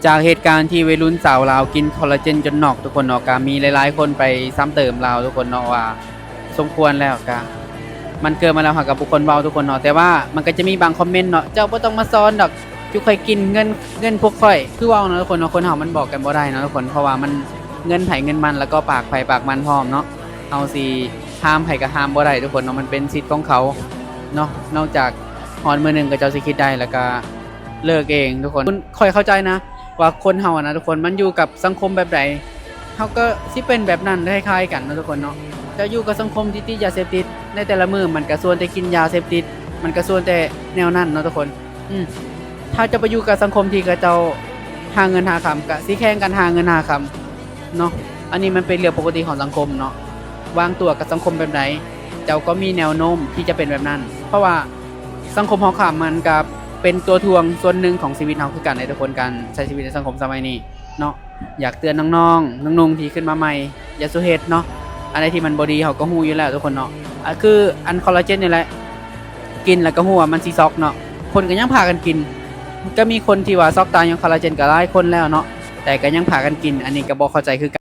จากเหตุการณ์ที่วัยรุ่นสาวลาวกินคอลลาเจนจนนอกทุกคนเนาะก็มีหลายๆคนไปซ้ำเติมลาวทุกคนเนาะว่าสมควรแล้วก็มันเกิดมาแล้วหากับบุคคลเว้าทุกคนเนาะแต่ว่ามันก็จะมีบางคอมเมนต์เนาะเจ้าบ่ต้องมาสอนดอกจุค่อยกินเงินพวกข่อยคือเว้าเนาะทุกคนเนาะคนเฮามันบอกกันบ่ได้เนาะทุกคนเพราะว่ามันเงินไผเงินมันแล้วก็ปากไผปากมันพร้อมเนาะเฮาสิห้ามไผก็ห้ามบ่ได้ทุกคนเนาะมันเป็นสิทธิ์ของเขาเนาะนอกจากฮอดมื้อหนึงก็เจ้าสิคิดได้แล้วก็เลิกเองทุกคนค่อยเข้าใจนะ ว่าคนเฮาอะนะทุกคนมันอยู่กับสังคมแบบใดเฮาก็สิเป็นแบบนั้นคล้ายๆกันเนาะทุกคนเนาะจะอยู่กับสังคมที่ติดยาเสพติดในแต่ละมื้อมันก็ส่วนแต่กินยาเสพติดมันก็ส่วนแต่แนวนั้นเนาะทุกคนถ้าจะไปอยู่กับสังคมที่เขาเจ้าหาเงินหาคำก็สิแข่งกันหาเงินหาคำเนาะอันนี้มันเป็นเรื่องปกติของสังคมเนาะวางตัวกับสังคมแบบใดเจ้าก็มีแนวโน้มที่จะเป็นแบบนั้นเพราะว่าสังคมเฮาค่ะมันก็เป็นตัวทวงส่วนหนึ่งของชีวิตเฮาคือกันในทุกคนการใช้ชีวิตในสังคมสมัยนี้เนาะอยากเตือนน้องๆนุ่งๆที่ขึ้นมาใหม่อย่าสุเฮ็ดเนาะอะไรที่มันบ่ดีเฮาก็ฮู้อยู่แล้วทุกคนเนาะคืออันคอลลาเจนนี่แหละกินแล้วก็ฮู้ว่ามันสิซอกเนาะคนก็ยังพากันกินก็มีคนที่ว่าซอกตายยังคอลลาเจนก็หลายคนแล้วเนาะแต่ก็ยังพากันกินอันนี้ก็บ่เข้าใจคือ